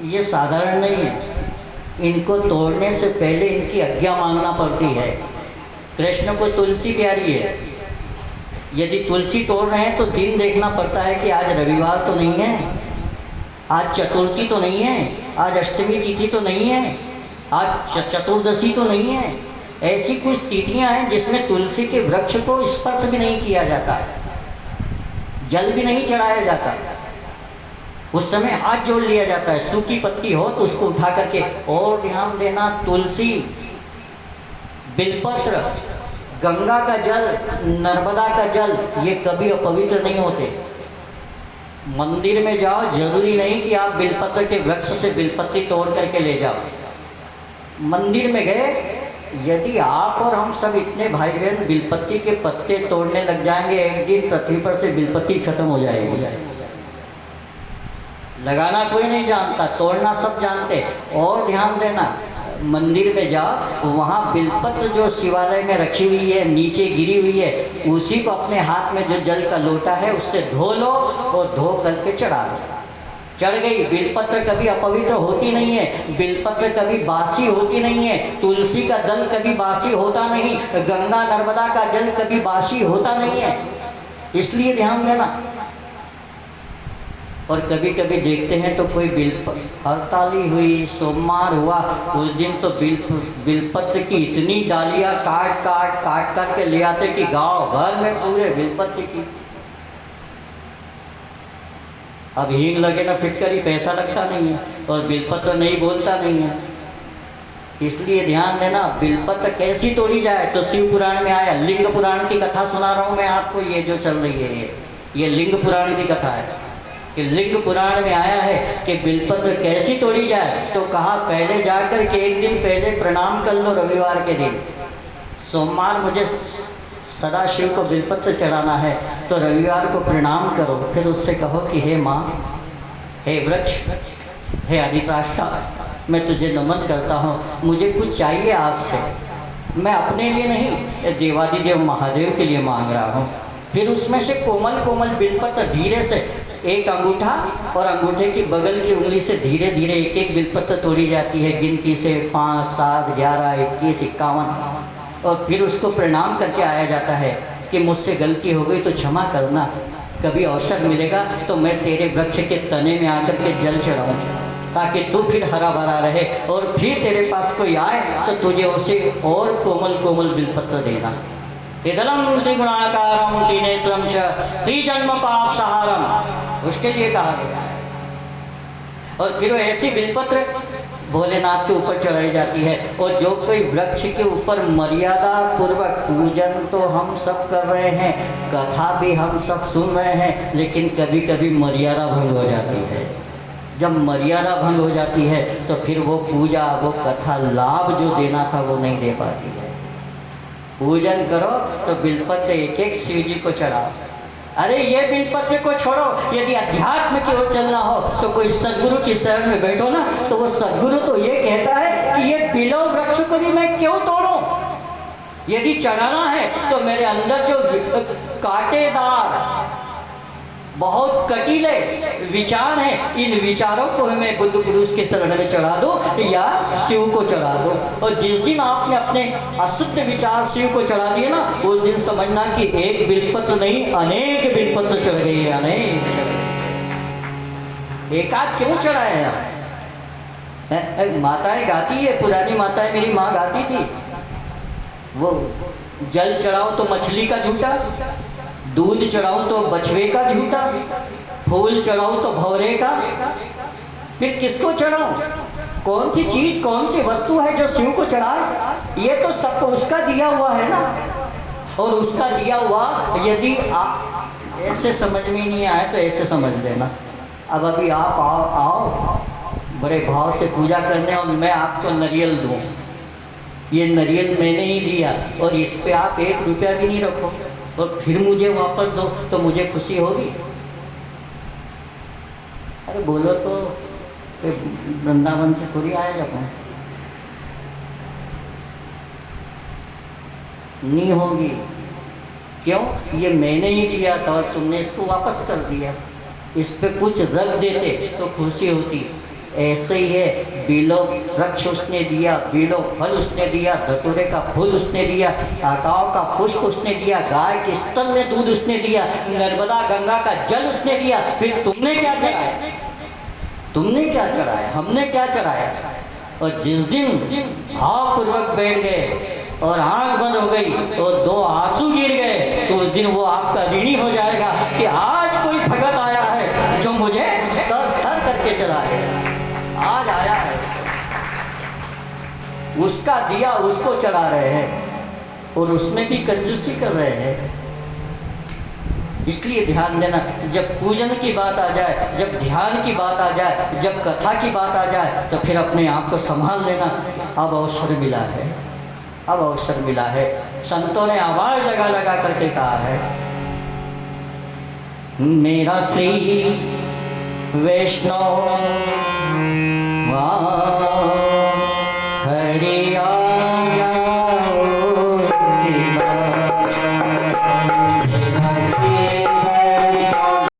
ये साधारण नहीं है, इनको तोड़ने से पहले इनकी आज्ञा मांगना पड़ती है। कृष्ण को तुलसी प्यारी है, यदि तुलसी तोड़ रहे हैं तो दिन देखना पड़ता है कि आज रविवार तो नहीं है, आज चतुर्थी तो नहीं है, आज अष्टमी तिथि तो नहीं है, आज चतुर्दशी तो नहीं है। ऐसी कुछ तिथियां हैं जिसमें तुलसी के वृक्ष को स्पर्श भी नहीं किया जाता, जल भी नहीं चढ़ाया जाता, उस समय हाथ जोड़ लिया जाता है। सूखी पत्ती हो तो उसको उठा करके, और ध्यान देना, तुलसी, बिलपत्र, गंगा का जल, नर्मदा का जल, ये कभी अपवित्र नहीं होते। मंदिर में जाओ, जरूरी नहीं कि आप बिलपत्र के वृक्ष से बिलपत्ती तोड़ करके ले जाओ। मंदिर में गए, यदि आप और हम सब इतने भाई बहन बिलपत्ती के पत्ते तोड़ने लग जाएंगे, एक दिन पृथ्वी पर से बिलपत्ती खत्म हो जाएगी। लगाना कोई नहीं जानता, तोड़ना सब जानते। और ध्यान देना, मंदिर में जाओ, वहाँ बिलपत्र जो शिवालय में रखी हुई है, नीचे गिरी हुई है, उसी को अपने हाथ में जो जल का लोटा है उससे धो लो और धो करके चढ़ा दो। चढ़ गई। बिलपत्र कभी अपवित्र होती नहीं है, बिलपत्र कभी बासी होती नहीं है, तुलसी का जल कभी बासी होता नहीं, गंगा नर्मदा का जल कभी बासी होता नहीं है, इसलिए ध्यान देना। और कभी कभी देखते हैं तो कोई हड़ताली हुई, सोमवार हुआ, उस दिन तो बिलपत्र की इतनी डालियाँ काट करके ले आते कि गांव भर में पूरे बिलपत्र की। अब हींग लगे ना फिटकरी, पैसा लगता नहीं है, और बिलपत्र नहीं बोलता नहीं है, इसलिए ध्यान देना। बिलपत्र कैसी तोड़ी जाए तो शिव पुराण में आया। लिंग पुराण की कथा सुना रहा हूँ मैं आपको, ये जो चल रही है ये लिंग पुराण की कथा है कि लिंग पुराण में आया है कि बिलपत्र कैसी तोड़ी जाए। तो कहा, पहले जाकर के एक दिन पहले प्रणाम कर लो। रविवार के दिन, सोमवार मुझे सदा शिव को बिलपत्र चढ़ाना है, तो रविवार को प्रणाम करो। फिर उससे कहो कि हे माँ, हे वृक्ष, हे आदित्राष्टा, मैं तुझे नमन करता हूँ, मुझे कुछ चाहिए आपसे, मैं अपने लिए नहीं, देवादिदेव महादेव के लिए मांग रहा हूँ। फिर उसमें से कोमल कोमल बिलपत्र धीरे से, एक अंगूठा और अंगूठे की बगल की उंगली से धीरे धीरे एक एक बिलपत्र तोड़ी जाती है, गिनती से 5, 7, 11, 21, 51, और फिर उसको प्रणाम करके आया जाता है कि मुझसे गलती हो गई तो क्षमा करना, कभी अवसर मिलेगा तो मैं तेरे वृक्ष के तने में आकर के जल चढ़ाऊँ, ताकि तू फिर हरा भरा रहे, और फिर तेरे पास कोई आए तो तुझे उसे और कोमल कोमल बिलपत्र देना। त्रिदलम त्रिगुणाकारम त्रिनेत्रम च त्रिजन्म पाप सहारम, उसके लिए कहा गया है। और फिर ऐसी बिलपत्र भोलेनाथ के ऊपर चढ़ाई जाती है। और जो कोई वृक्ष के ऊपर मर्यादा पूर्वक, पूजन तो हम सब कर रहे हैं, कथा भी हम सब सुन रहे हैं, लेकिन कभी कभी मर्यादा भंग हो जाती है। जब मर्यादा भंग हो जाती है तो फिर वो पूजा, वो कथा, लाभ जो देना था वो नहीं दे पाती है। पूजन करो तो बिलपत्र एक एक शिव जी को चढ़ाओ। अरे ये बिलपत्र को छोड़ो, यदि अध्यात्म की ओर चलना हो तो कोई सदगुरु की शरण में बैठो ना, तो वो सदगुरु तो ये कहता है कि ये बिलव वृक्ष को भी मैं क्यों तोड़ूं, यदि चढ़ाना है तो मेरे अंदर जो कांटेदार, बहुत कटीले विचार हैं, इन विचारों को मैं बुद्ध पुरुष के शरण में चढ़ा दो या शिव को चढ़ा दो। और जिस दिन आपने अपने अशुद्ध विचार शिव को चढ़ा दिए ना, उस दिन समझना कि एक बिलपत्र नहीं, अनेक बिलपत्र चढ़ गई है, अनेक। एकाध क्यों चढ़ाया है? माताएं गाती है, पुरानी माताएं, मेरी माँ गाती थी, वो जल चढ़ाओ तो मछली का झूठा, दूध चढ़ाऊं तो बछवे का झूठा, फूल चढ़ाऊं तो भौरे का, फिर किसको चढ़ाऊं? कौन सी चीज, कौन सी वस्तु है जो शिव को चढ़ाए? ये तो सब उसका दिया हुआ है ना। और उसका दिया हुआ, यदि आप ऐसे समझ में नहीं आए तो ऐसे समझ लेना। अब अभी आप आओ बड़े भाव से पूजा करने, और मैं आपको नारियल दूँ, ये नारियल मैंने ही दिया और इस पे आप 1 रुपया भी नहीं रखो, और फिर मुझे वापस दो तो मुझे खुशी होगी? अरे बोलो तो वृंदावन से थोड़ी आया जाता है, नहीं होगी। क्यों? ये मैंने ही दिया था और तुमने इसको वापस कर दिया। इस पे कुछ रख देते तो खुशी होती। ऐसे ही है, बिलो वृक्ष उसने दिया, बिलो फल उसने दिया, धतूरे का फूल उसने दिया, आकाओं का पुष्प उसने दिया, गाय के स्तन में दूध उसने दिया, नर्मदा गंगा का जल उसने दिया। फिर तुमने क्या चढ़ाया? तुमने क्या चढ़ाया? हमने क्या चढ़ाया? और जिस दिन भावपूर्वक बैठ गए और आंख बंद हो गई और दो आंसू गिर गए, तो उस दिन वो आपका ऋणी हो जाएगा कि आज कोई भगत आया है जो मुझे तर थर करके चला गया। आज आया है, उसका दिया उसको चढ़ा रहे हैं और उसमें भी कंजूसी कर रहे हैं। इसलिए ध्यान देना, जब पूजन की बात आ जाए, जब ध्यान की बात आ जाए, जब कथा की बात आ जाए, तो फिर अपने आप को संभाल लेना। अब अवसर मिला है, अब अवसर मिला है। संतों ने आवाज लगा लगा करके कहा है, मेरा श्री वैष्णव